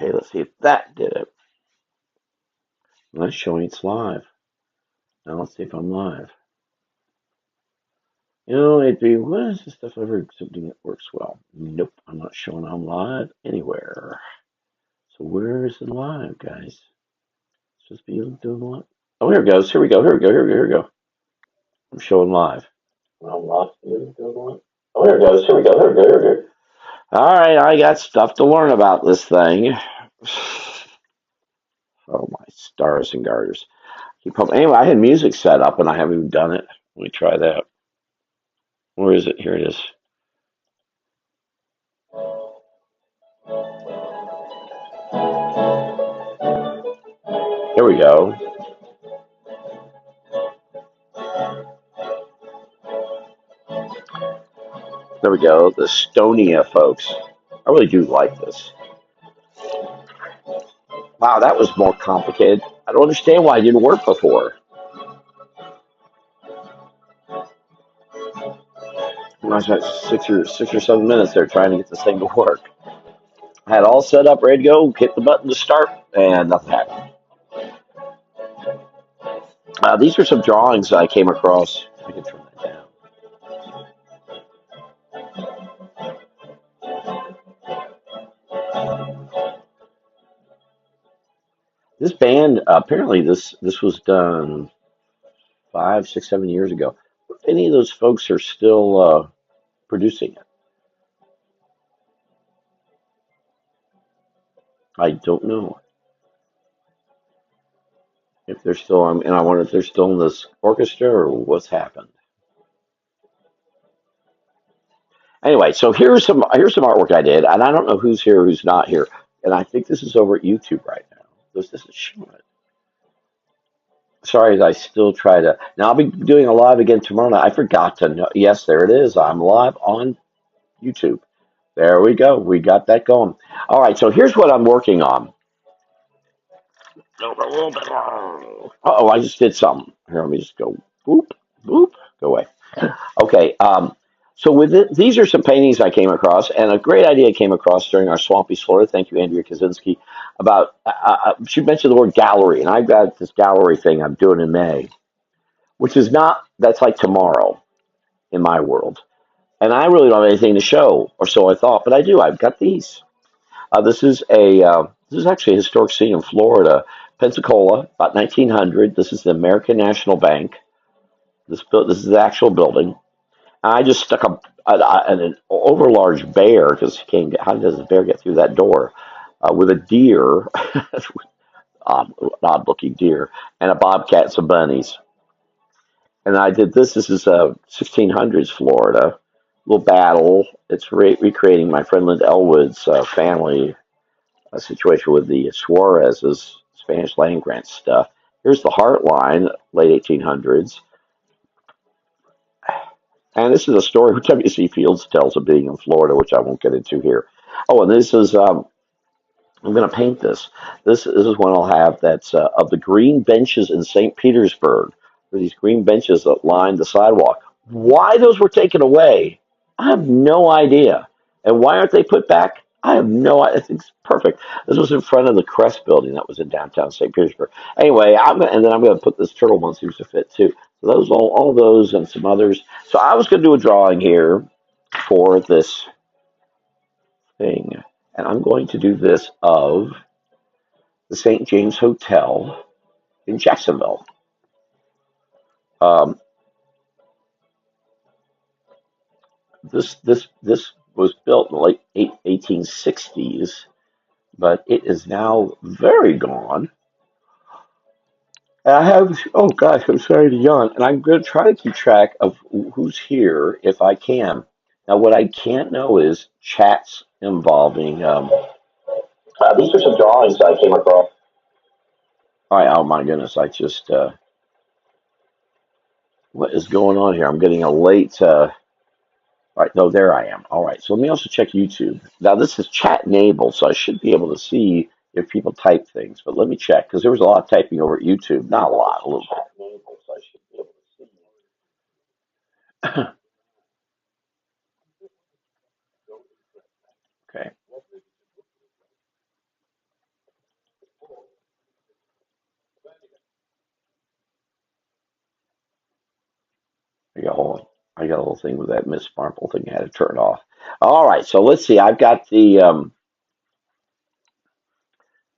Okay, let's see if that did it. That's showing it's live. Now let's see if I'm live. It'd be, what is this stuff ever something that works well? Nope, I'm not showing I'm live anywhere. So where is it live, guys? It's supposed to be doing what? Oh, here it goes. Here we go. Here we go. Here we go. I'm showing live. I'm live. Oh, here it goes. Here we go. Here we go. All right, I got stuff to learn about this thing. Oh my stars and garters. Anyway, I had music set up and I haven't even done it. Let me try that. Where is it? Here it is. Here we go. There we go. The Stonia folks. I really do like this. Wow, that was more complicated. I don't understand why it didn't work before. I spent 6 or 7 minutes there trying to get this thing to work. I had all set up, ready to go, hit the button to start, and nothing happened. These are some drawings I came across. I can turn that down. This band, apparently, this was done 5, 6, 7 years ago. If any of those folks are still producing it, I don't know if they're still on. And I wonder if they're still in this orchestra or what's happened. Anyway, so here's some artwork I did, and I don't know who's here, who's not here, and I think this is over at YouTube right now. This is showing it. Sorry, as I still try to. Now I'll be doing a live again tomorrow night. I forgot to know. Yes, there it is. I'm live on YouTube. There we go. We got that going. All right, so here's what I'm working on. Oh, I just did something. Here, let me just go. Boop, boop. Go away. Okay. So these are some paintings I came across, and a great idea I came across during our Swampy Florida. Thank you, Andrea Kaczynski. About she mentioned the word gallery, and I've got this gallery thing I'm doing in May, which is not that's like tomorrow in my world, and I really don't have anything to show, or so I thought, but I do. I've got these. This is actually a historic city in Florida, Pensacola, about 1900. This is the American National Bank. This is the actual building. I just stuck an overlarge bear because how does a bear get through that door with a deer, odd looking deer, and a bobcat and some bunnies. And I did this. This is 1600s Florida. Little battle. It's recreating my friend Linda Elwood's family situation with the Suarez's Spanish land grant stuff. Here's the Heartline, late 1800s. And this is a story which W.C. Fields tells of being in Florida, which I won't get into here. Oh, and this is, I'm going to paint this. This is one I'll have that's of the green benches in St. Petersburg, where these green benches that line the sidewalk. Why those were taken away, I have no idea. And why aren't they put back? I have no idea. It's perfect. This was in front of the Crest building that was in downtown St. Petersburg. Anyway, and then I'm going to put this turtle one seems to fit too. So those, all those and some others. So I was going to do a drawing here for this thing. And I'm going to do this of the St. James Hotel in Jacksonville. Um, this was built in the late 1860s, but it is now very gone. And I have, oh gosh, I'm sorry to yawn, and I'm going to try to keep track of who's here if I can. Now, what I can't know is chats involving. These are some drawings I came across. All right, oh my goodness, I just, what is going on here? I'm getting a late. All right, no, there I am. All right, so let me also check YouTube. Now, this is chat enabled, so I should be able to see if people type things, but let me check because there was a lot of typing over at YouTube. Not a lot, a little bit. So I should be able to see. Okay. got a little thing with that Miss Marple thing. I had to turn it off. All right, so let's see. I've got the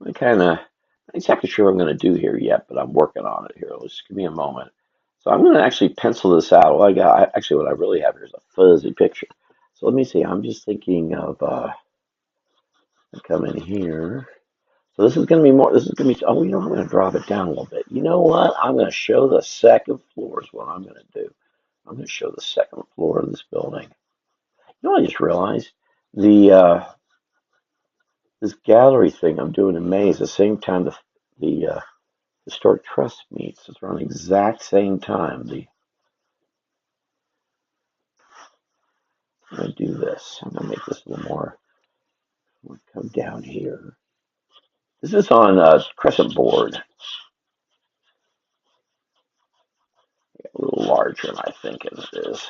I kind of not exactly sure what I'm going to do here yet, but I'm working on it here. Let's give me a moment. So I'm going to actually pencil this out. Well, actually what I really have here is a fuzzy picture. So let me see. I'm just thinking of come in here. So this is going to be more. This is going to be. Oh, I'm going to drop it down a little bit. You know what? I'm going to show the second floor is what I'm going to do. I'm going to show the second floor of this building. You know, I just realized the this gallery thing I'm doing in May is the same time the historic trust meets. It's around the exact same time. I'm going to do this. I'm going to make this a little more. I'm going to come down here. This is on Crescent board, a little larger than I think it is.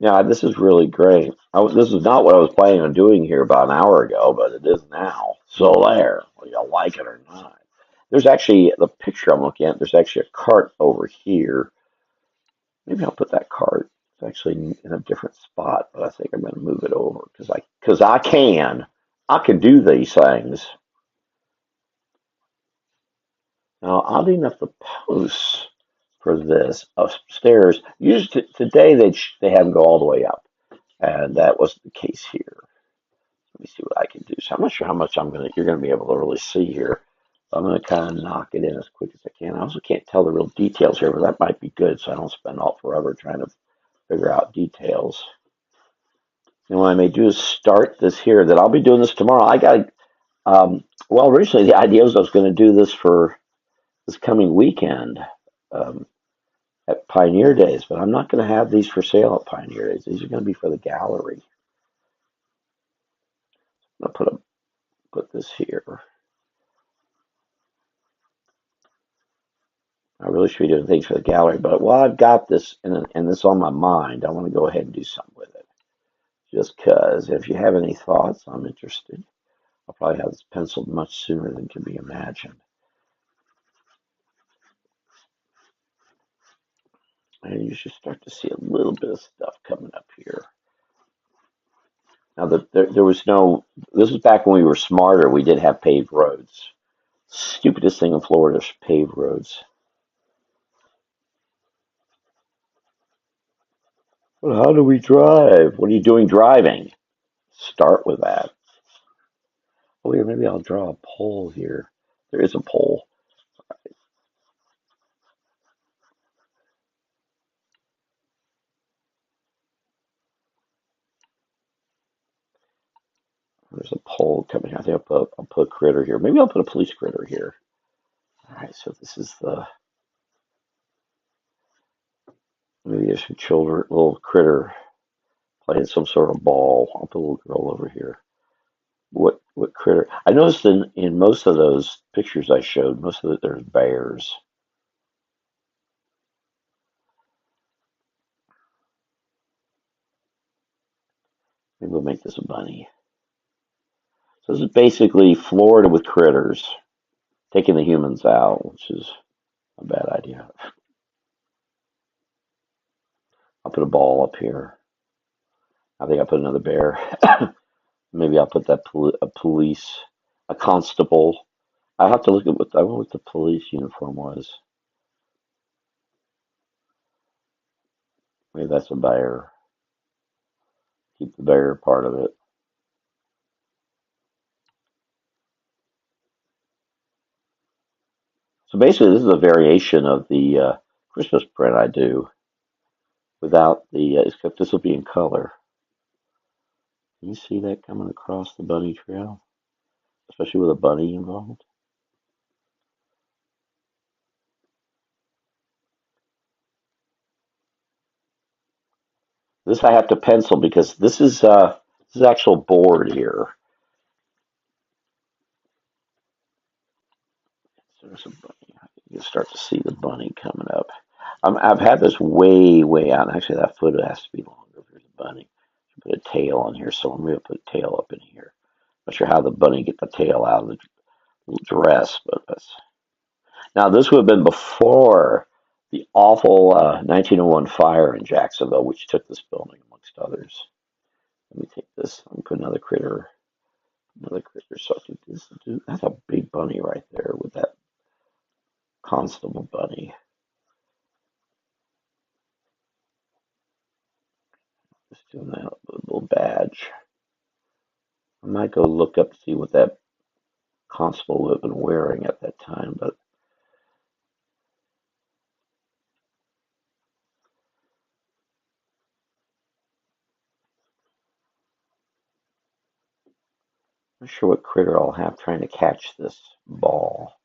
Yeah, this is really great. This is not what I was planning on doing here about an hour ago, but it is now. So there, whether you like it or not. There's actually the picture I'm looking at. There's actually a cart over here. Maybe I'll put that cart. It's actually in a different spot, but I think I'm going to move it over because I can. I can do these things. Now, oddly enough, the posts for this upstairs, usually today they have them go all the way up, and that was the case here. Let me see what I can do. So I'm not sure how much you're gonna be able to really see here. I'm gonna kind of knock it in as quick as I can. I also can't tell the real details here, but that might be good, so I don't spend all forever trying to figure out details. And what I may do is start this here. That I'll be doing this tomorrow. Well, originally the idea was I was going to do this for this coming weekend um, at Pioneer Days, but I'm not going to have these for sale at Pioneer Days. These are going to be for the gallery. I'm going to put this here. I really should be doing things for the gallery, but while I've got this and this on my mind, I want to go ahead and do something with it. Just because if you have any thoughts, I'm interested. I'll probably have this penciled much sooner than can be imagined. And you should start to see a little bit of stuff coming up here. Now, there was no, this was back when we were smarter. We did have paved roads. Stupidest thing in Florida is paved roads. Well, how do we drive? What are you doing driving? Start with that. Oh, here, maybe I'll draw a pole here. There is a pole. There's a pole coming out. I think I'll put a critter here. Maybe I'll put a police critter here. All right, so this is maybe there's some children, little critter playing some sort of ball. I'll put a little girl over here. What critter? I noticed in most of those pictures I showed, most of it there's bears. Maybe we'll make this a bunny. So this is basically Florida with critters, taking the humans out, which is a bad idea. I'll put a ball up here. I think I'll put another bear. Maybe I'll put that a police, a constable. I have to look at what the police uniform was. Maybe that's a bear. Keep the bear part of it. So basically, this is a variation of the Christmas print I do without except this will be in color. Can you see that coming across the bunny trail, especially with a bunny involved? This I have to pencil because this is actual board here. So there's a bunny. You start to see the bunny coming up. I've had this way out. Actually, that foot has to be longer if there's a bunny. Put a tail on here, so I'm going to put a tail up in here. Not sure how the bunny get the tail out of the dress, but that's. Now, this would have been before the awful 1901 fire in Jacksonville, which took this building, amongst others. Let me take this. Let me put another critter. So that's a big bunny right there with that constable bunny. Just doing that little badge. I might go look up to see what that constable would have been wearing at that time, but I'm not sure what critter I'll have trying to catch this ball.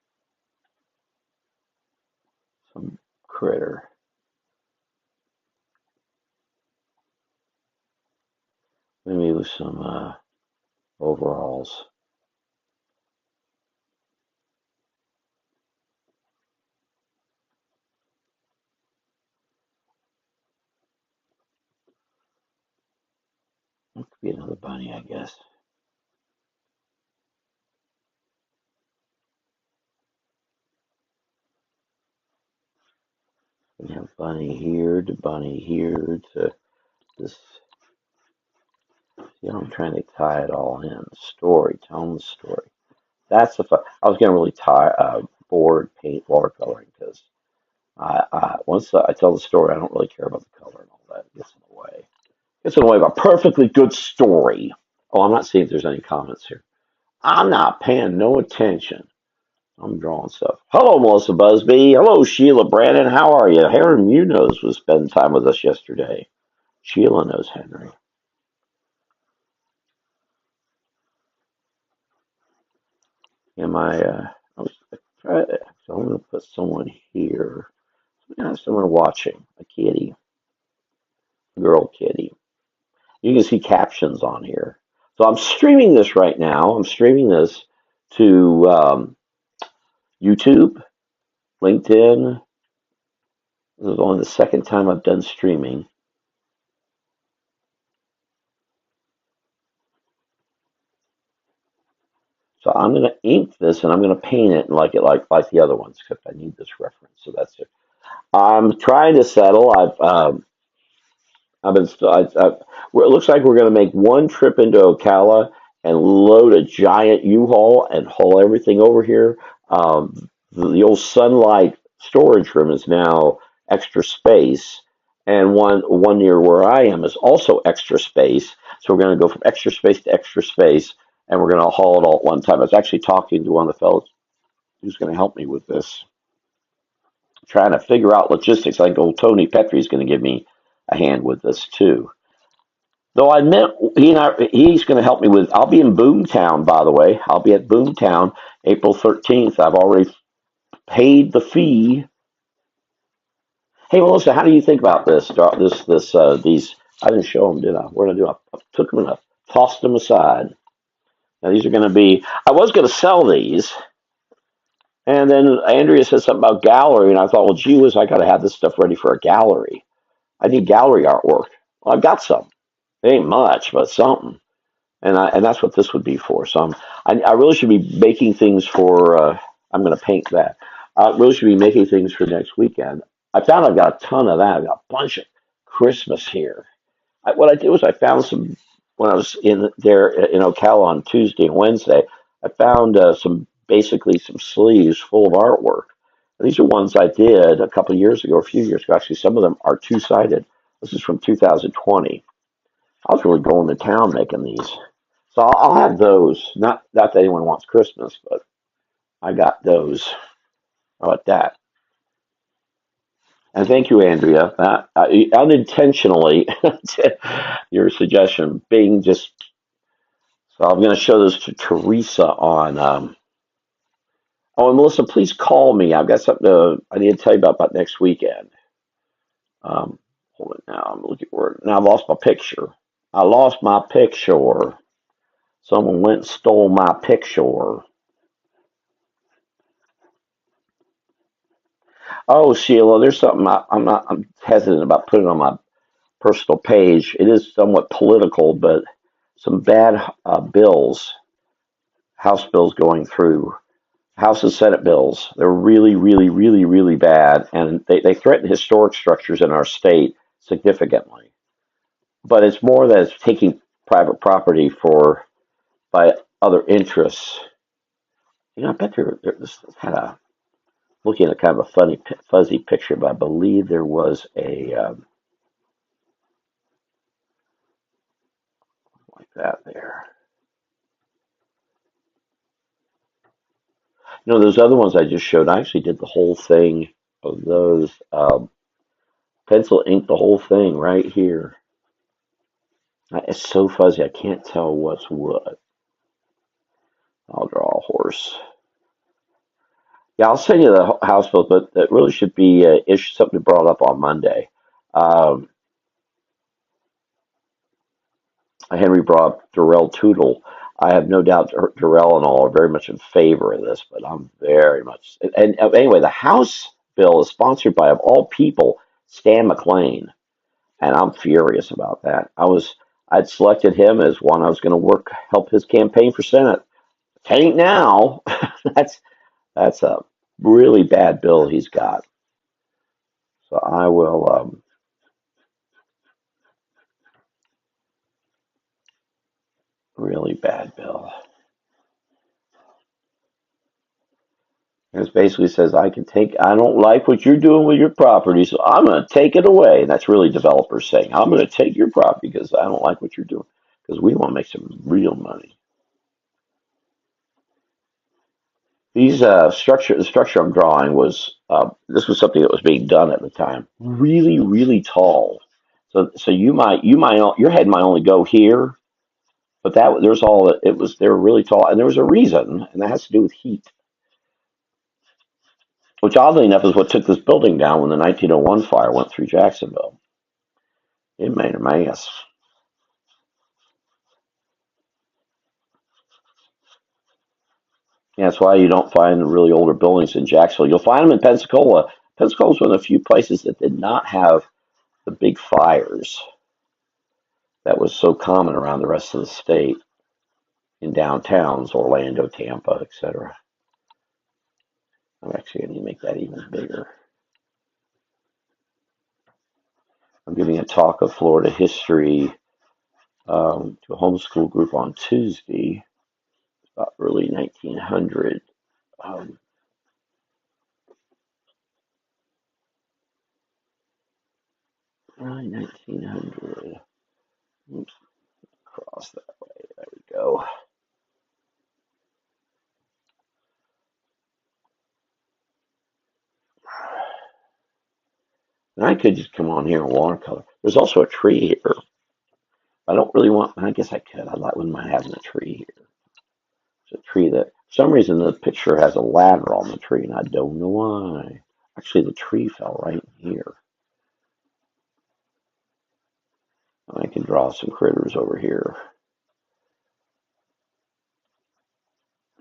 Some critter. Maybe with some overalls. It could be another bunny, I guess. We have bunny here to bunny here to this. See, I'm trying to tie it all in. Story, telling the story. That's the fun. I was getting really bored paint watercoloring because once I tell the story, I don't really care about the color and all that. It gets in the way. It gets in the way of a perfectly good story. Oh, I'm not seeing if there's any comments here. I'm not paying no attention. I'm drawing stuff. Hello, Melissa Busby. Hello, Sheila Brandon. How are you? Heron Munoz was spending time with us yesterday. Sheila knows Henry. Am I was trying. So I'm going to put someone here. Yeah, someone watching. A kitty, girl kitty. You can see captions on here. So I'm streaming this right now. I'm streaming this to YouTube, LinkedIn. This is only the second time I've done streaming. So I'm going to ink this and I'm going to paint it like like the other ones because I need this reference. So that's it. I'm trying to settle. I've been. It looks like we're going to make one trip into Ocala and load a giant U-Haul and haul everything over here. The old Sunlight storage room is now extra space, and one near where I am is also extra space. So we're going to go from extra space, and we're going to haul it all at one time. I was actually talking to one of the fellows who's going to help me with this, trying to figure out logistics. I think old Tony Petrie is going to give me a hand with this too. Though I meant he's going to help me with. I'll be in Boomtown, by the way. I'll be at Boomtown April 13th. I've already paid the fee. Hey, Melissa, how do you think about this? These. I didn't show them, did I? What did I do? I took them and I tossed them aside. Now these are going to be. I was going to sell these, and then Andrea said something about gallery, and I thought, well, gee whiz, I got to have this stuff ready for a gallery. I need gallery artwork. Well, I've got some. It ain't much, but something. And that's what this would be for. So I really should be making things for. I'm going to paint that. I really should be making things for next weekend. I found I've got a ton of that. I've got a bunch of Christmas here. What I did was I found some when I was in there in Ocala on Tuesday and Wednesday. I found basically some sleeves full of artwork. And these are ones I did a couple of years ago, a few years ago. Actually, some of them are two sided. This is from 2020. I was really going to town making these. So I'll have those. Not that anyone wants Christmas, but I got those. How about that? And thank you, Andrea. That unintentionally, your suggestion being just. So I'm going to show this to Teresa on. Oh, and Melissa, please call me. I've got something I need to tell you about next weekend. Hold it now. I'm looking for it. Now I lost my picture. I lost my picture. Someone went and stole my picture. Oh, Sheila, there's something I'm hesitant about putting on my personal page. It is somewhat political, but some bad bills, House bills going through. House and Senate bills. They're really, really, really, really bad, and they threaten historic structures in our state significantly. But it's more that it's taking private property for by other interests. I bet this kind of looking at kind of a funny, fuzzy picture, but I believe there was a like that there. Those other ones I just showed, I actually did the whole thing of those. Pencil ink the whole thing right here. It's so fuzzy, I can't tell what's what. I'll draw a horse. Yeah, I'll send you the house bill, but it really should be something brought up on Monday. Um, Henry brought up Darrell Tootle. I have no doubt Darrell and all are very much in favor of this, but I'm very much. And anyway, the House bill is sponsored by, of all people, Stan McLean, and I'm furious about that. I'd selected him as one I was going to help his campaign for Senate. Tain't now. that's that's a really bad bill he's got. So I will. Really bad bill. It basically says I don't like what you're doing with your property, so I'm going to take it away. And that's really developers saying, I'm going to take your property because I don't like what you're doing because we want to make some real money. The structure I'm drawing this was something that was being done at the time. Really, really tall. So your head might only go here, but they were really tall, and there was a reason, and that has to do with heat. Which oddly enough is what took this building down when the 1901 fire went through Jacksonville. It made a mess. Yeah, that's why you don't find the really older buildings in Jacksonville. You'll find them in Pensacola. Pensacola's one of the few places that did not have the big fires that was so common around the rest of the state in downtowns, Orlando, Tampa, etc. I'm actually going to make that even bigger. I'm giving a talk of Florida history to a homeschool group on Tuesday, about early 1900. Um, early 1900. Oops, cross that way. There we go. And I could just come on here and watercolor. There's also a tree here. I don't really want. I guess I could. Wouldn't mind having a tree here. It's a tree that, for some reason, the picture has a ladder on the tree, and I don't know why. Actually, the tree fell right here. I can draw some critters over here.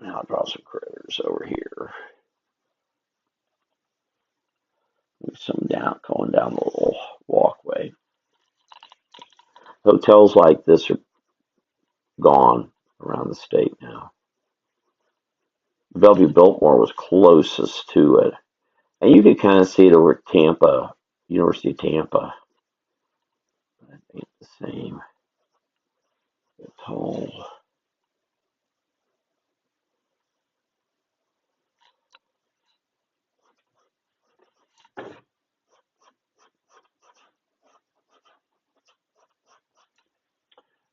And I'll draw some critters over here. Some going down the little walkway. Hotels like this are gone around the state now. Bellevue Biltmore was closest to it. And you can kind of see it over Tampa, University of Tampa. But it ain't the same. It's tall.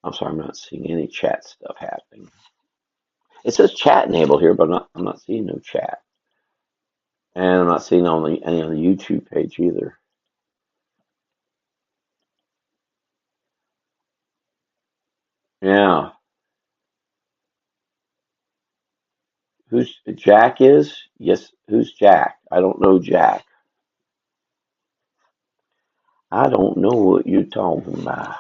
I'm sorry, I'm not seeing any chat stuff happening. It says chat enabled here, but I'm not seeing no chat. And I'm not seeing any on the YouTube page either. Yeah. Who's Jack is? Yes, who's Jack? I don't know Jack. I don't know what you're talking about.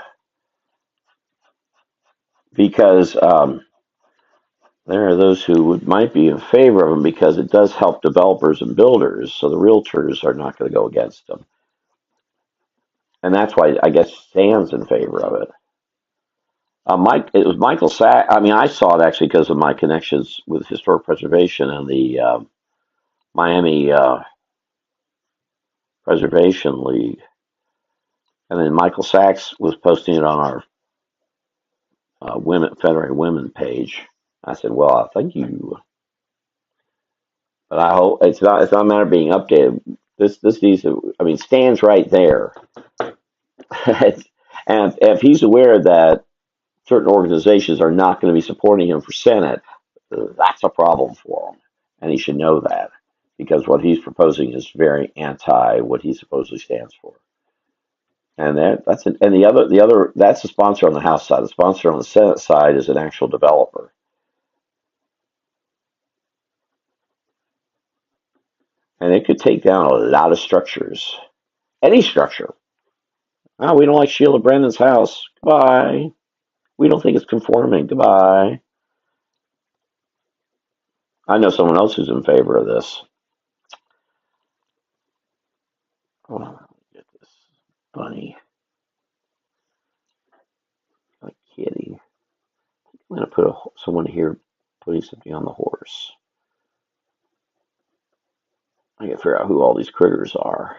Because there are those who might be in favor of them because it does help developers and builders, so the realtors are not going to go against them. And that's why I guess Stan's in favor of it. It was Michael Sack. I mean, I saw it actually because of my connections with historic preservation and the Miami Preservation League. And then Michael Sachs was posting it on our Federated Women page. I said, "Well, I thank you, but I hope it's not a matter of being updated. This needs to. I mean, Stan's right there, and if he's aware that certain organizations are not going to be supporting him for Senate, that's a problem for him, and he should know that because what he's proposing is very anti what he supposedly stands for." And and the other that's the sponsor on the House side. The sponsor on the Senate side is an actual developer, and it could take down a lot of structures, any structure. Oh, we don't like Sheila Brandon's house. Goodbye. We don't think it's conforming. Goodbye. I know someone else who's in favor of this. Hold on, let me get this bunny, a kitty. I'm gonna put someone here putting something on the horse. I gotta figure out who all these critters are.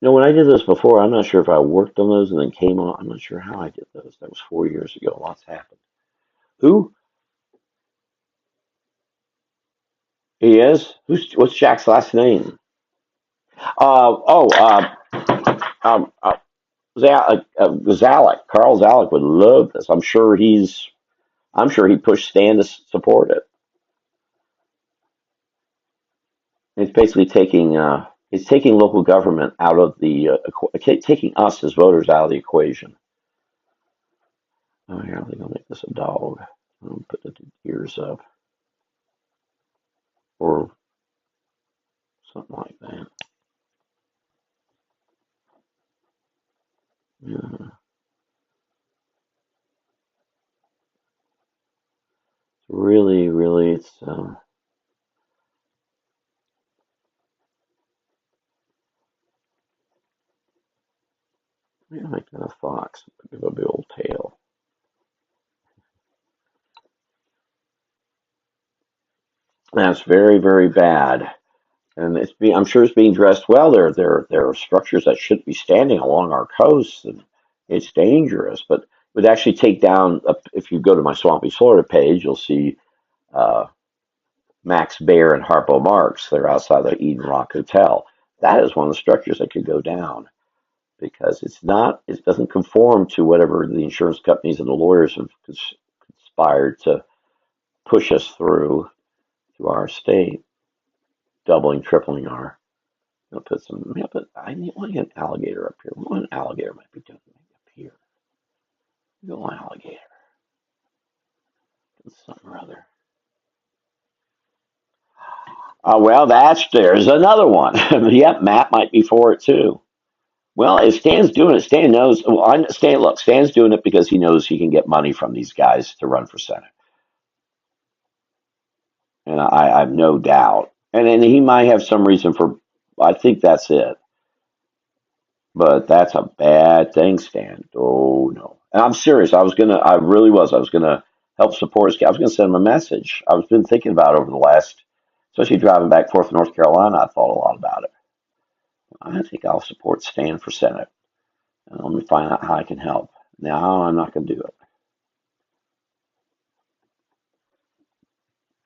When I did this before, I'm not sure if I worked on those and then came on. I'm not sure how I did those. That was 4 years ago. Lots happened. Who? He is? What's Jack's last name? Oh, um, uh, Zalek. Carl Zalek would love this. I'm sure he pushed Stan to support it. It's basically it's taking local government out of taking us as voters out of the equation. Oh, here, I think I'll make this a dog. I'll put the ears up or something like that. Yeah. Really, really, it's yeah, make that a fox. Give a big old tail. That's very, very bad, and I'm sure it's being dressed well. There are structures that shouldn't be standing along our coast, and it's dangerous. But it would actually take down. If you go to my Swampy Florida page, you'll see uh, Max Baer and Harpo Marx. They're outside the Eden Rock Hotel. That is one of the structures that could go down because it doesn't conform to whatever the insurance companies and the lawyers have conspired to push us through to our state, doubling, tripling our. I'll put some. I want to get an alligator up here. What an alligator might be doing up here. Go alligator. Something or other. Well, there's another one. Yep, Matt might be for it too. Well, if Stan's doing it, Stan knows. Well, Stan's doing it because he knows he can get money from these guys to run for Senate, and I have no doubt. And he might have some reason for. I think that's it, but that's a bad thing, Stan. Oh no, and I'm serious. I really was. I was gonna help support his. I was gonna send him a message. I've been thinking about it over the last, especially driving back and forth to North Carolina. I thought a lot about it. I think I'll support Stan for Senate. And let me find out how I can help. No, I'm not going to do it.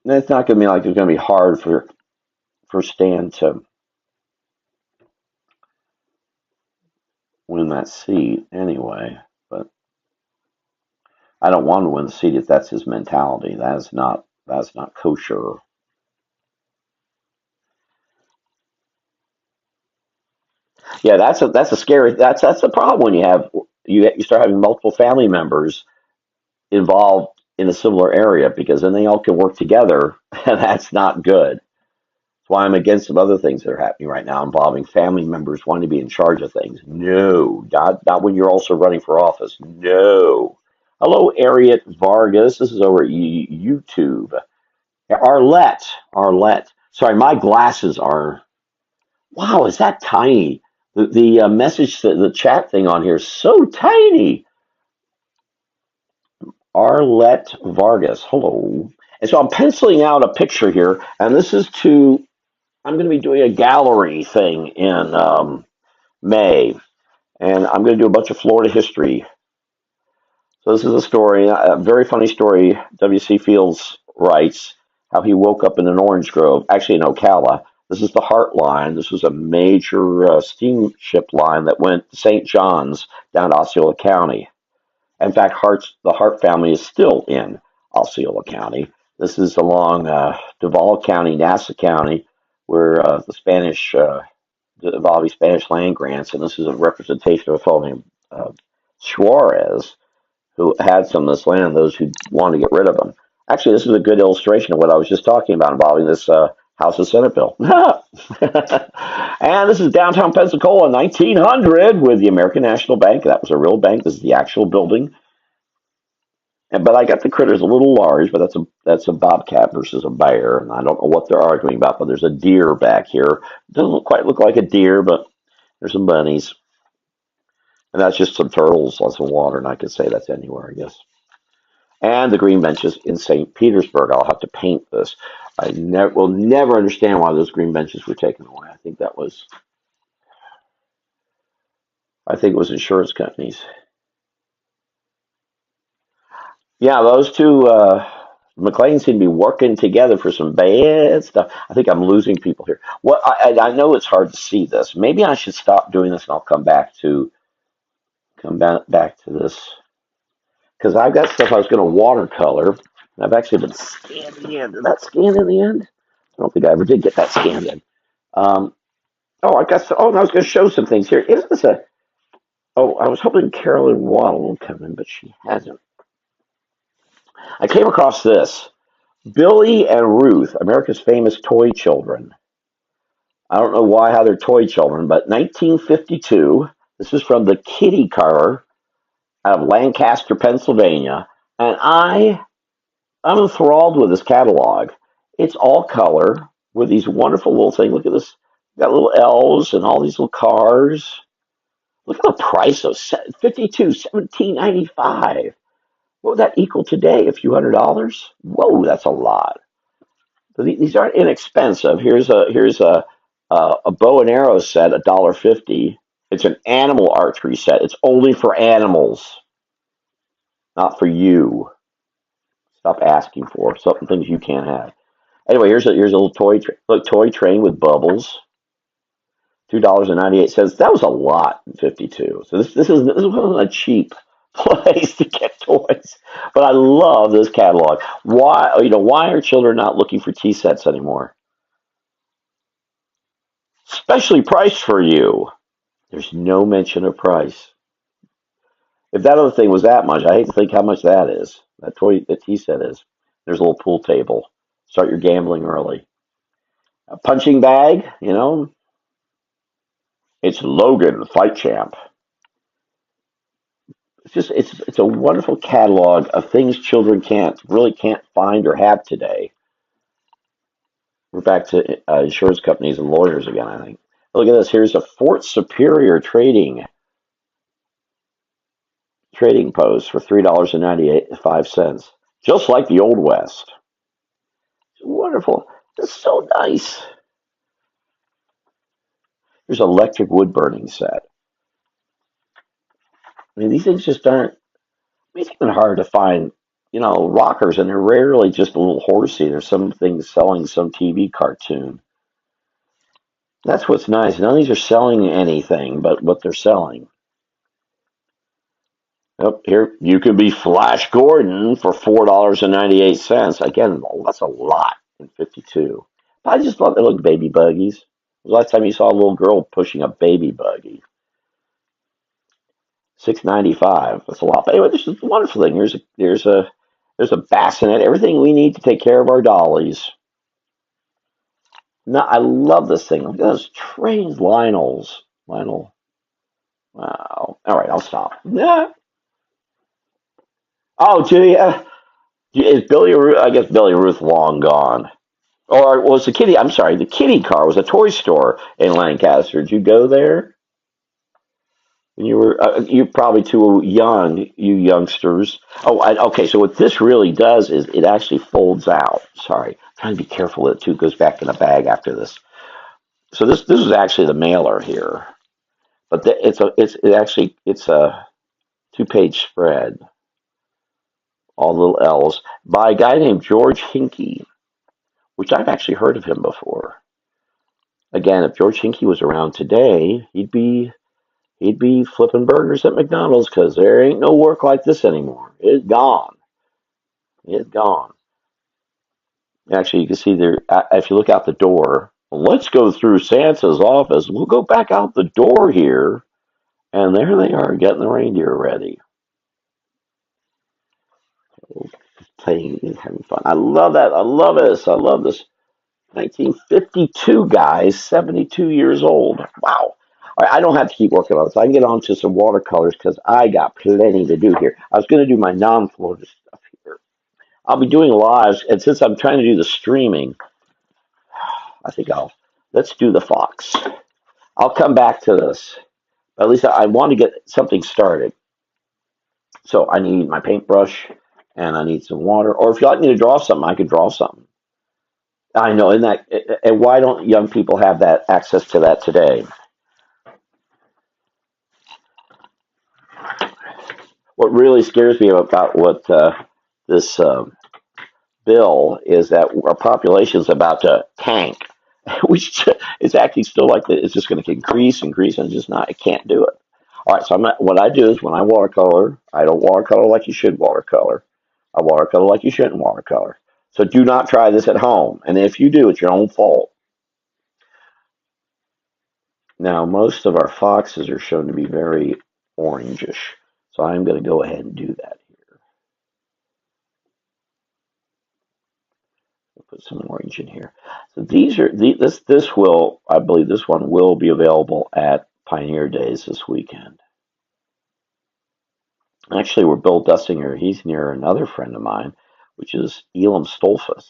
And it's not going to be like it's going to be hard for Stan to win that seat anyway. But I don't want to win the seat if that's his mentality. That's not kosher. Yeah, that's a scary. That's the problem when you start having multiple family members involved in a similar area because then they all can work together, and that's not good. That's why I'm against some other things that are happening right now involving family members wanting to be in charge of things. No, not when you're also running for office. No. Hello, Ariat Vargas. This is over at YouTube. Arlette. Sorry, my glasses are. Wow, is that tiny? The message, the chat thing on here is so tiny. Arlette Vargas. Hello. And so I'm penciling out a picture here, and this is I'm going to be doing a gallery thing in May, and I'm going to do a bunch of Florida history. So this is a story, a very funny story. W.C. Fields writes how he woke up in an orange grove, actually in Ocala. This is the Hart Line. This was a major steamship line that went to St. John's down to Osceola County. In fact, the Hart family is still in Osceola County. This is along Duval County, Nassau County, where the Spanish, involving Spanish land grants, and this is a representation of a fellow named Suarez, who had some of this land and those who wanted to get rid of them. Actually, this is a good illustration of what I was just talking about involving this House of Senate bill. And this is downtown Pensacola, 1900, with the American National Bank. That was a real bank. This is the actual building. But I got the critters a little large, but that's a bobcat versus a bear, and I don't know what they're arguing about. But there's a deer back here. Doesn't quite look like a deer, but there's some bunnies, and that's just some turtles on some water, and I could say that's anywhere, I guess. And the green benches in St. Petersburg. I'll have to paint this. I will never understand why those green benches were taken away. I think it was insurance companies. Yeah, those two McLean seem to be working together for some bad stuff. I think I'm losing people here. What I know it's hard to see this. Maybe I should stop doing this and I'll come back to this because I've got stuff I was going to watercolor. I've actually been scanned in. Did that scan in the end? I don't think I ever did get that scanned in. Um, and I was going to show some things here. Isn't this a? Oh, I was hoping Carolyn Waddle would come in, but she hasn't. I came across this. Billy and Ruth, America's famous toy children. I don't know how they're toy children, but 1952. This is from the Kitty Car out of Lancaster, Pennsylvania, and I'm enthralled with this catalog. It's all color with these wonderful little things. Look at this. Got little elves and all these little cars. Look at the price of 52, 17.95. What would that equal today? A few $100s? Whoa, that's a lot. But these aren't inexpensive. Here's a bow and arrow set, $1.50. It's an animal archery set. It's only for animals, not for you. Stop asking for something things you can't have. Anyway, here's a little toy train with bubbles. $2.98. That was a lot in '52. So this wasn't a cheap place to get toys. But I love this catalog. Why are children not looking for tea sets anymore? Specially priced for you. There's no mention of price. If that other thing was that much, I hate to think how much that is. That tea set is. There's a little pool table. Start your gambling early. A punching bag, It's Logan, the fight champ. It's a wonderful catalog of things children can't find or have today. We're back to insurance companies and lawyers again, I think. Look at this. Here's a Fort Superior trading post for $3.95, just like the Old West. It's wonderful. It's so nice. Here's an electric wood burning set. I mean, these things just aren't. It's even hard to find, rockers, and they're rarely just a little horsey. There's some things selling some TV cartoon. That's what's nice. None of these are selling anything but what they're selling. Oh, here, you could be Flash Gordon for $4.98. Again, that's a lot in '52. I just love it. Look, baby buggies. The last time you saw a little girl pushing a baby buggy. $6.95. That's a lot. But anyway, this is a wonderful thing. There's a bassinet. Everything we need to take care of our dollies. No, I love this thing. Look at those trains, Lionel. Wow. All right, I'll stop. Yeah. Oh, gee, is Billy Ruth? I guess Billy Ruth long gone. Or was the kitty? I'm sorry, the kitty car was a toy store in Lancaster. Did you go there? When you were, you're probably too young, you youngsters. Oh, okay. So what this really does is it actually folds out. Sorry, I'm trying to be careful that it too goes back in a bag after this. So this is actually the mailer here, but it's a 2-page spread, all little L's by a guy named George Hinkey, which I've actually heard of him before. Again, if George Hinkey was around today, he'd be flipping burgers at McDonald's because there ain't no work like this anymore. It's gone. It's gone. Actually, you can see there, if you look out the door, let's go through Santa's office. We'll go back out the door here, and there they are getting the reindeer ready. Playing and having fun. I love that. I love this. I love this. 1952 guys, 72 years old. Wow. All right, I don't have to keep working on this. I can get on to some watercolors because I got plenty to do here. I was going to do my non-Florida stuff here. I'll be doing lives, and since I'm trying to do the streaming, I think let's do the fox. I'll come back to this. But at least I want to get something started. So I need my paintbrush and I need some water. Or if you'd like me to draw something, I could draw something. I know, and why don't young people have that access to that today? What really scares me about what this bill is that our population is about to tank, which is actually still like it's just going to increase, increase, and just not. I can't do it. All right, so what I do is when I watercolor, I don't watercolor like you should watercolor. I watercolor like you shouldn't watercolor. So do not try this at home, and if you do, it's your own fault. Now, most of our foxes are shown to be very orangish, so I'm going to go ahead and do that here. Put some orange in here. So this will, I believe this one will be available at Pioneer Days this weekend. Actually, we're Bill Dussinger. He's near another friend of mine, which is Elam Stolfus.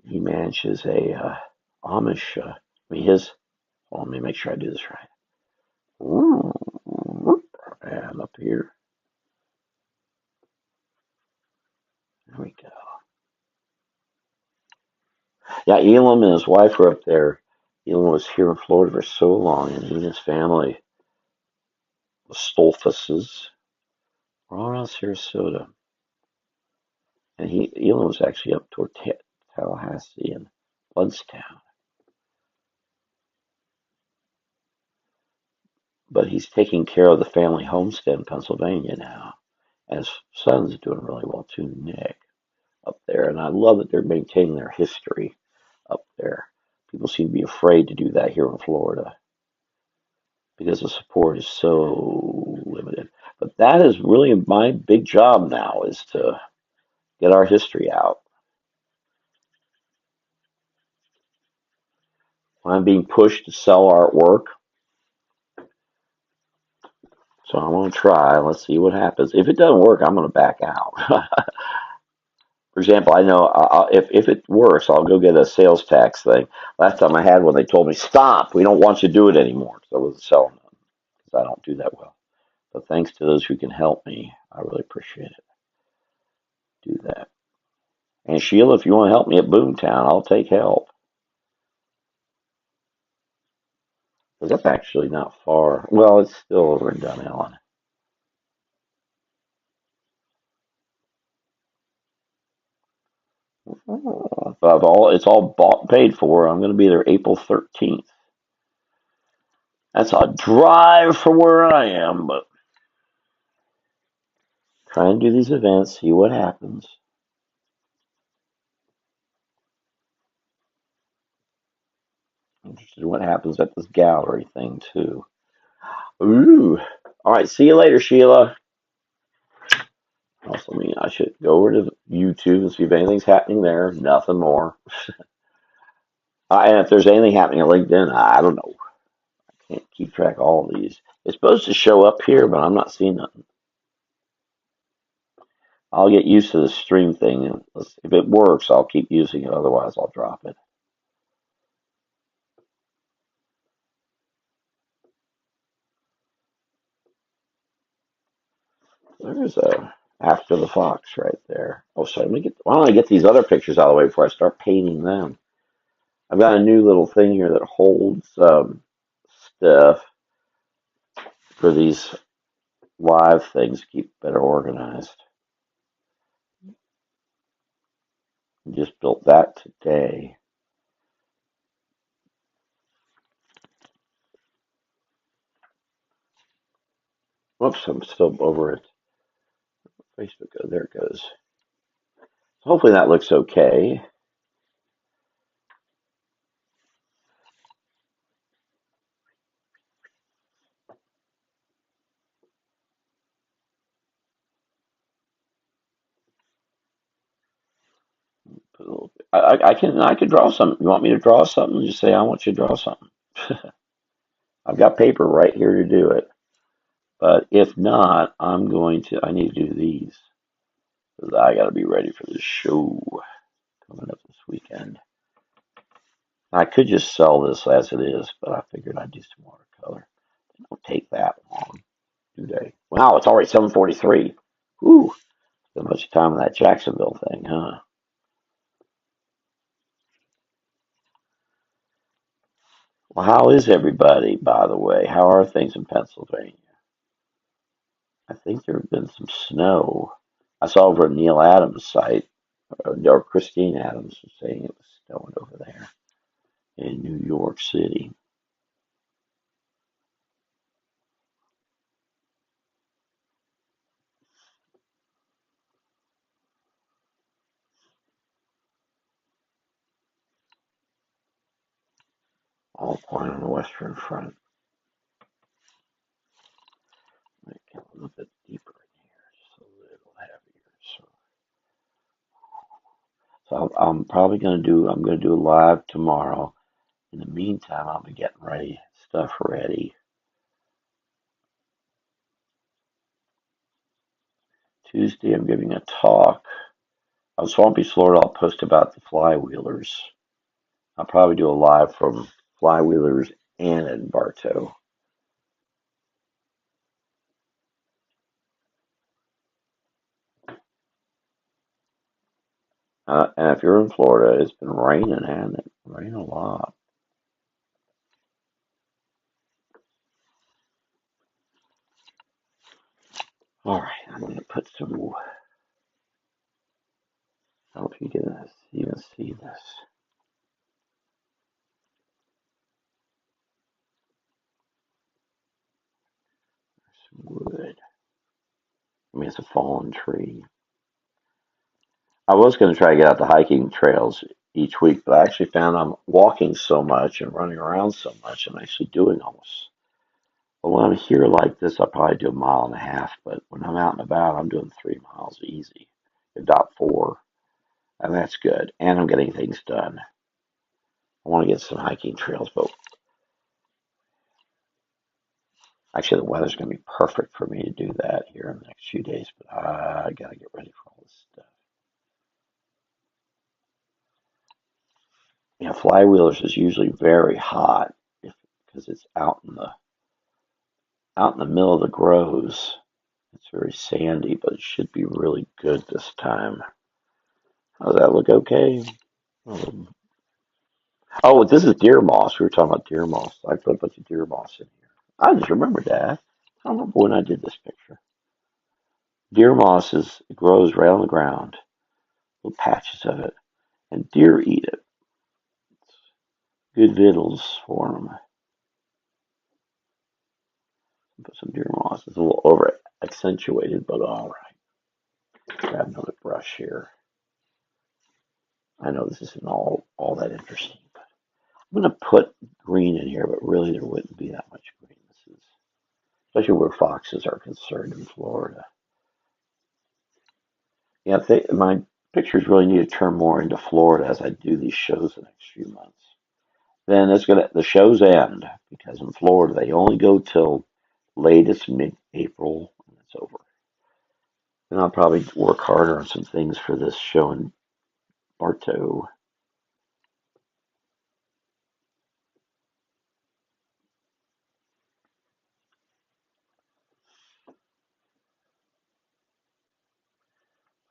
He manages a Amish. I mean, let me make sure I do this right. And up here. There we go. Yeah, Elam and his wife were up there. Elam was here in Florida for so long, and he and his family, the Stolfuses, were all around Sarasota. And Elam was actually up toward Tallahassee and Bardstown. But he's taking care of the family homestead in Pennsylvania now. And his son's doing really well too, Nick, up there. And I love that they're maintaining their history up there. People seem to be afraid to do that here in Florida because the support is so limited. But that is really my big job now is to get our history out. I'm being pushed to sell artwork, so I'm going to try. Let's see what happens. If it doesn't work, I'm going to back out. For example, I know if it works, I'll go get a sales tax thing. Last time I had one, they told me, stop, we don't want you to do it anymore. So I wasn't selling them because I don't do that well. But thanks to those who can help me, I really appreciate it. Do that. And Sheila, if you want to help me at Boomtown, I'll take help. But that's actually not far. Well, it's still over in Dunellen. But it's all bought and paid for. I'm going to be there April 13th. That's a drive from where I am, but try and do these events, see what happens. Interested in what happens at this gallery thing too. Ooh. All right, see you later, Sheila. Also, I should go over to YouTube and see if anything's happening there. Nothing more. And if there's anything happening at LinkedIn, I don't know. I can't keep track of all of these. It's supposed to show up here, but I'm not seeing nothing. I'll get used to the stream thing. And if it works, I'll keep using it. Otherwise, I'll drop it. There's a after the fox right there. Oh, sorry. Why don't I get these other pictures out of the way before I start painting them? I've got a new little thing here that holds stuff for these live things. Keep better organized. Just built that today. Whoops, I'm still over at Facebook. Oh, there it goes. Hopefully that looks okay. I can draw something. You want me to draw something? Just say I want you to draw something. I've got paper right here to do it. But if not, I need to do these. Because I got to be ready for this show coming up this weekend. I could just sell this as it is, but I figured I'd do some watercolor. They don't take that long, do they? Wow, it's already 7:43. Whew, spent much time on that Jacksonville thing, huh? Well, how is everybody, by the way? How are things in Pennsylvania? I think there have been some snow. I saw over at Neil Adams' site, or Christine Adams was saying it was snowing over there in New York City. All point on the western front. Make it a little bit deeper in here, just a little heavier. So I'm probably I'm gonna do a live tomorrow. In the meantime, I'll be getting stuff ready. Tuesday, I'm giving a talk. On Swampy, Florida, I'll post about the flywheelers. I'll probably do a live from flywheelers and in Bartow. And if you're in Florida, it's been raining, and it rained a lot. All right, I'm going to put some. I don't know if you can even see this. Some wood. I mean, it's a fallen tree. I was going to try to get out the hiking trails each week, but I actually found I'm walking so much and running around so much, I'm actually doing almost. But when I'm here like this, I probably do a mile and a half. But when I'm out and about, I'm doing 3 miles easy, if not four, and that's good. And I'm getting things done. I want to get some hiking trails, but actually, the weather's going to be perfect for me to do that here in the next few days. But I got to get ready for all this stuff. Flywheelers is usually very hot because it's out in the middle of the groves. It's very sandy, but it should be really good this time. Does that look okay? Um, Oh, this is deer moss. We were talking about deer moss. I put a bunch of deer moss in here. I just remembered that. I don't remember when I did this picture. Deer moss it grows right on the ground, little patches of it, and deer eat it. Good victuals for them. Put some deer moss. It's a little over accentuated, but all right. Grab another brush here. I know this isn't all that interesting, but I'm going to put green in here, but really there wouldn't be that much green. This is especially where foxes are concerned in Florida. Yeah, my pictures really need to turn more into Florida as I do these shows the next few months. Then the shows end because in Florida they only go till latest mid-April and it's over. And I'll probably work harder on some things for this show in Bartow.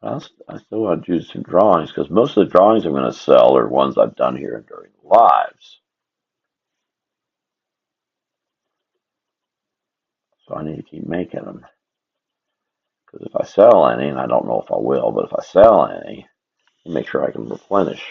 I still want to do some drawings because most of the drawings I'm going to sell are ones I've done here during the lives. So I need to keep making them because if I sell any, and I don't know if I will, but if I sell any, I'll make sure I can replenish.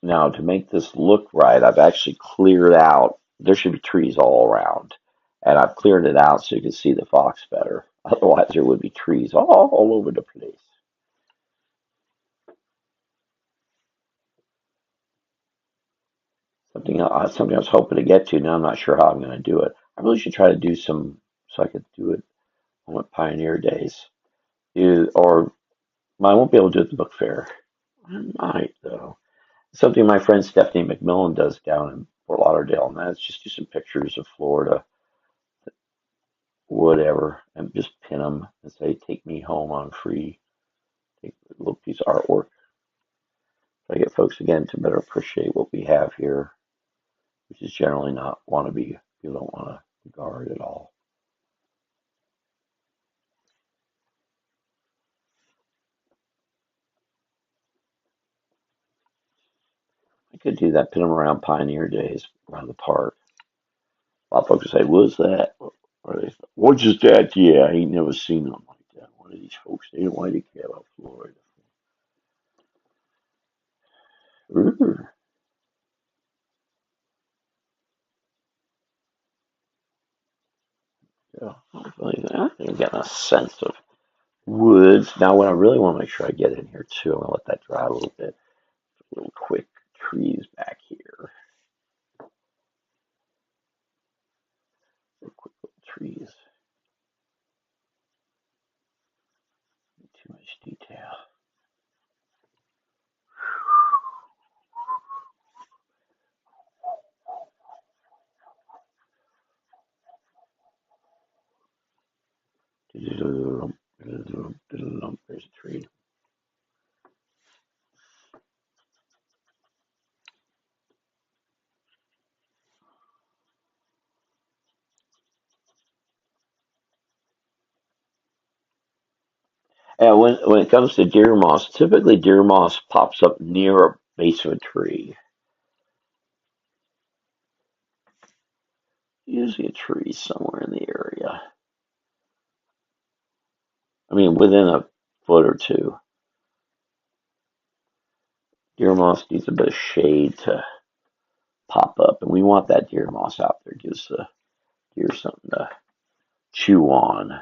Now, to make this look right, I've actually cleared out. There should be trees all around, and I've cleared it out so you can see the fox better. Otherwise, there would be trees all over the place. Something I was hoping to get to. Now I'm not sure how I'm going to do it. I really should try to do some so I could do it on Pioneer Days. Or I won't be able to do it at the book fair. I might though. Something my friend Stephanie McMillan does down in Fort Lauderdale, and that's just do some pictures of Florida, whatever, and just pin them and say, "Take me home on free." Take a little piece of artwork. I get folks again to better appreciate what we have here, which is generally not want to be. You don't want to regard at all. I could do that, pin them around Pioneer Days around the park. A lot of folks say, "What's that?" Or they say, "What's just that?" Yeah, I ain't never seen them like that. One of these folks, they don't want to care about Florida. Ooh, yeah, hopefully I think getting a sense of woods. Now, what I really want to make sure I get in here too, I'm gonna let that dry a little bit. Little quick trees back here. Little quick little trees. Too much detail. There's a tree. And when it comes to deer moss, typically deer moss pops up near a base of a tree. Usually a tree somewhere in the area. I mean, within a foot or two. Deer moss needs a bit of shade to pop up, and we want that deer moss out there. It gives the deer something to chew on.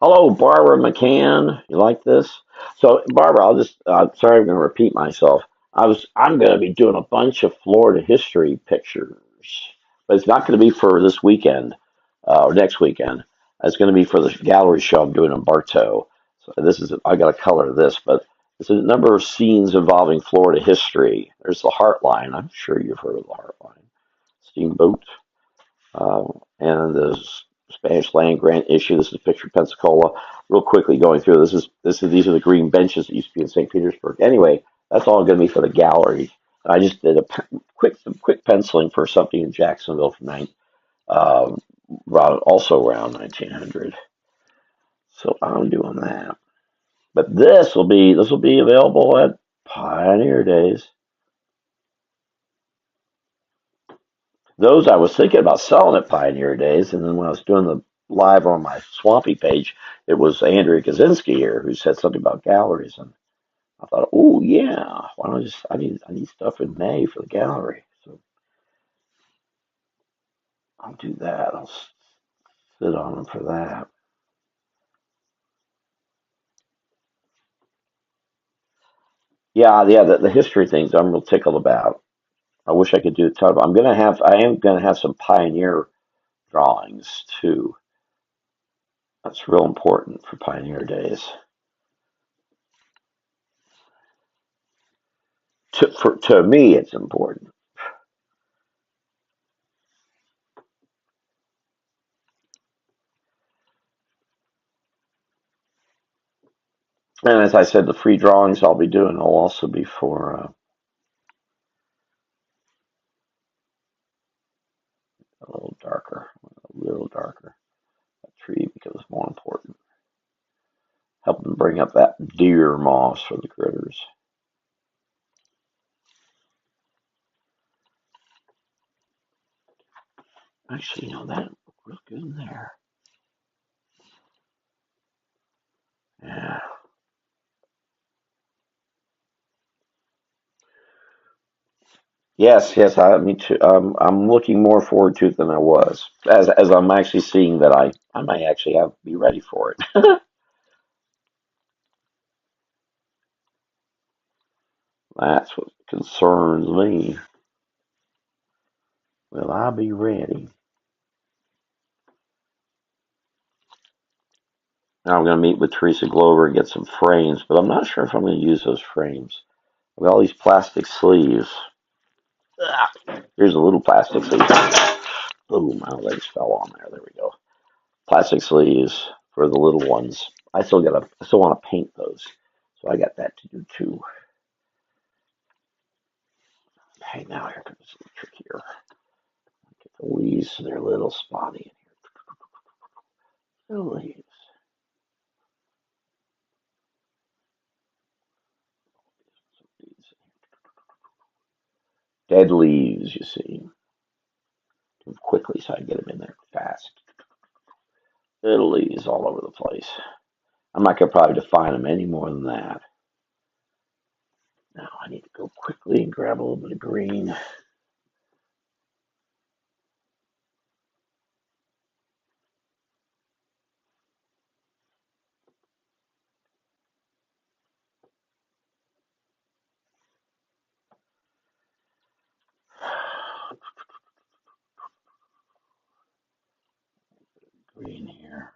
Hello, Barbara McCann. You like this? So, Barbara, I'll just sorry, I'm going to repeat myself. I'm going to be doing a bunch of Florida history pictures, but it's not going to be for this weekend or next weekend. It's going to be for the gallery show I'm doing in Bartow. So this is I got to color this, but it's a number of scenes involving Florida history. There's the Heartline. I'm sure you've heard of the Heartline. Steamboat and the Spanish land grant issue. This is a picture of Pensacola. Real quickly going through these are the green benches that used to be in St. Petersburg. Anyway, that's all going to be for the gallery. I just did a some quick penciling for something in Jacksonville from uh, around 1900. So I'm doing that. But this will be available at Pioneer Days. Those I was thinking about selling at Pioneer Days, and then when I was doing the live on my Swampy page, it was Andrea Kaczynski here who said something about galleries, and I thought, oh yeah, why don't I just I need stuff in May for the gallery, so I'll do that. I'll sit on them for that. Yeah. The history things I'm real tickled about. I wish I could do a ton of. I am gonna have some pioneer drawings too. That's real important for Pioneer Days. To me, it's important. And as I said, the free drawings I'll be doing will also be for a little darker, a little darker. A tree becomes more important. Help them bring up that deer moss for the critters. Actually, that looked real good in there. Yeah. Yes. Me too. I'm looking more forward to it than I was, as I'm actually seeing that I might actually have be ready for it. That's what concerns me. Will I be ready? Now I'm going to meet with Teresa Glover and get some frames, but I'm not sure if I'm going to use those frames. With all these plastic sleeves. Here's a little plastic sleeve. Oh, my legs fell on there. There we go. Plastic sleeves for the little ones. I still want to paint those, so I got that to do too. Okay, now here comes a little trick here. Get the leaves so they're a little spotty in here. The leaves. Dead leaves, you see. Move quickly so I can get them in there fast. Little leaves all over the place. I'm not going to probably define them any more than that. Now I need to go quickly and grab a little bit of green. Green here.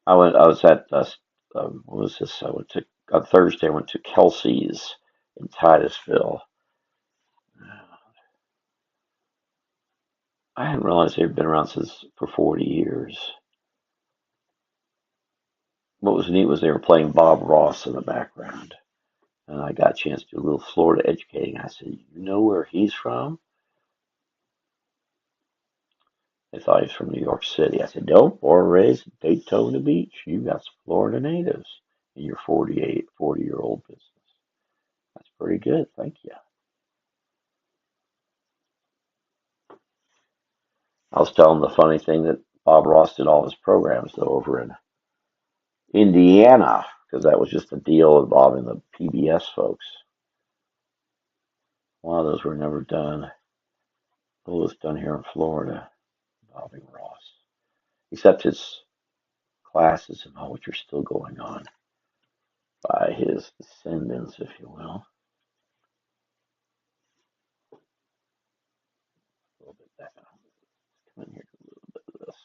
I was at what was this? I went to on Thursday. I went to Kelsey's in Titusville. I hadn't realized they'd been around since for 40 years. What was neat was they were playing Bob Ross in the background, and I got a chance to do a little Florida educating. I said, "You know where he's from?" They thought he was from New York City. I said, "Nope, born and raised in Daytona Beach. You got some Florida natives in your 40-year-old business. That's pretty good. Thank you." I was telling the funny thing that Bob Ross did all his programs though over in Indiana because that was just a deal involving the PBS folks. A lot of those were never done. All was done here in Florida involving Ross, except his classes and all, which are still going on by his descendants, if you will. A little bit back. Come in here to a little bit of this.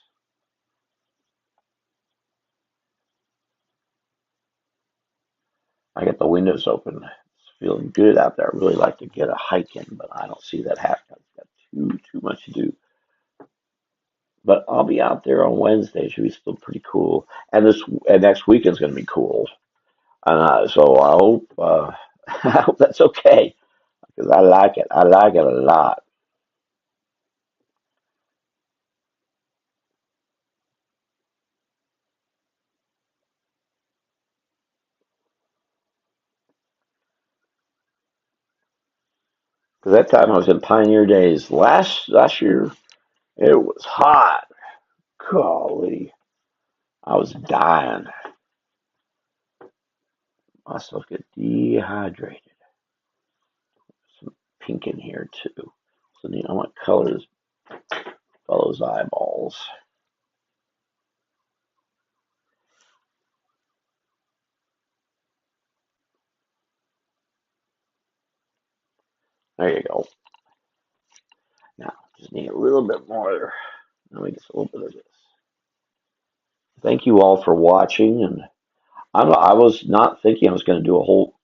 I got the windows open. It's feeling good out there. I really like to get a hike in, but I don't see that happening. I've got too much to do. But I'll be out there on Wednesday. It should be still pretty cool. And next weekend's going to be cool. And so I hope I hope that's okay because I like it. I like it a lot. Because that time I was in Pioneer Days last year, it was hot. Golly, I was dying. Myself get dehydrated. Some pink in here too. So I want colors fellow's eyeballs. There you go. Now, just need a little bit more. Let me get a little bit of this. Thank you all for watching. And I was not thinking I was going to do a whole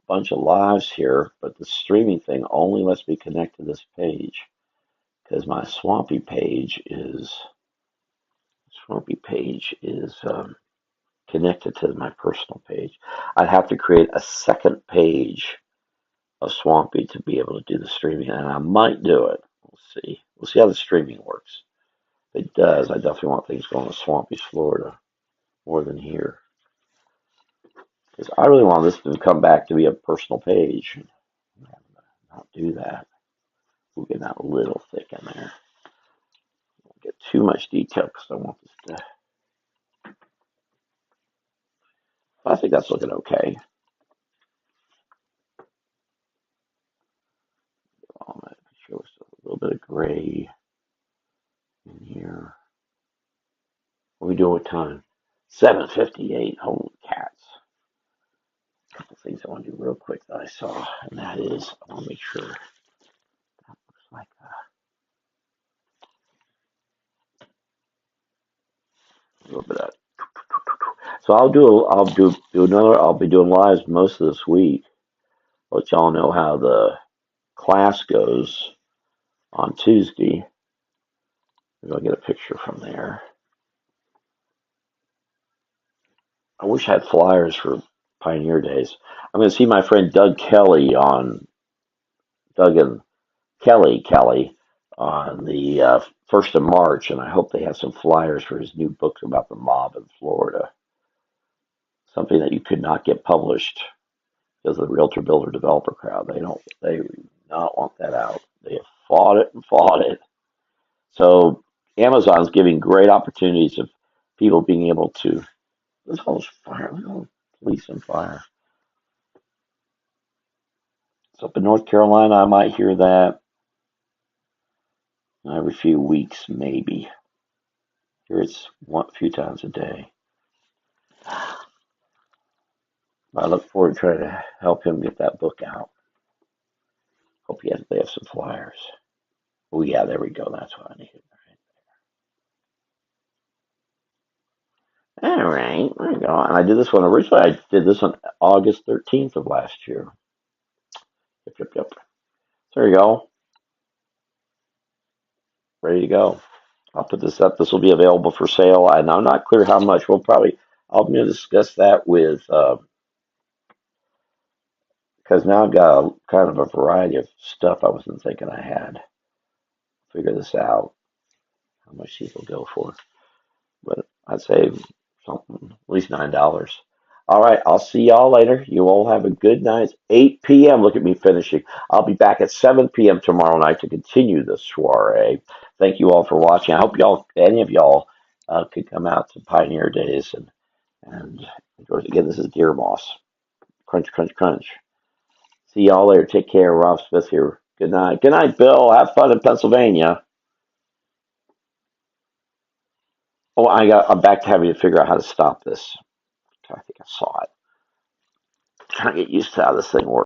bunch of lives here, but the streaming thing only lets me connect to this page because my Swampy page is connected to my personal page. I'd have to create a second page of Swampy to be able to do the streaming, and I might do it. We'll see. We'll see how the streaming works. If it does, I definitely want things going to Swampy's Florida more than here. Because I really want this to come back to be a personal page. Not do that. We'll get that a little thick in there. Don't get too much detail because I want this to. I think that's looking okay. I'll make sure there's a little bit of gray in here. What are we doing with time? 7:58. Holy cats. A couple things I want to do real quick that I saw, and that is I want to make sure that looks like a little bit of. So I'll be doing lives most of this week. Let y'all know how the class goes on Tuesday. Maybe I'll get a picture from there. I wish I had flyers for Pioneer Days. I'm going to see my friend Doug Kelly on Doug and Kelly on the 1st of March, and I hope they have some flyers for his new book about the mob in Florida. Something that you could not get published because of the realtor builder developer crowd. They do not want that out. They have fought it and fought it. So Amazon's giving great opportunities of people being able to. Look at all this fire. Look at all the police and fire. So up in North Carolina, I might hear that every few weeks, maybe. Here it's a few times a day. I look forward to trying to help him get that book out. Hope they have some flyers. Oh yeah, there we go. That's what I needed. All right, there we go. And I did this one originally. I did this on August 13th of last year. Yep. There you go. Ready to go. I'll put this up. This will be available for sale. And I'm not clear how much. I'll going to discuss that with, because now I've got kind of a variety of stuff I wasn't thinking I had. Figure this out, how much these will go for. But I'd say something, at least $9. All right, I'll see y'all later. You all have a good night. 8 p.m. Look at me finishing. I'll be back at 7 p.m. tomorrow night to continue the soiree. Thank you all for watching. I hope any of y'all, could come out to Pioneer Days and enjoy it. Again, this is Deer Moss. Crunch, crunch, crunch. See y'all later. Take care. Rob Smith here. Good night. Good night, Bill. Have fun in Pennsylvania. Oh, I'm back to having to figure out how to stop this. I think I saw it. Trying to get used to how this thing works.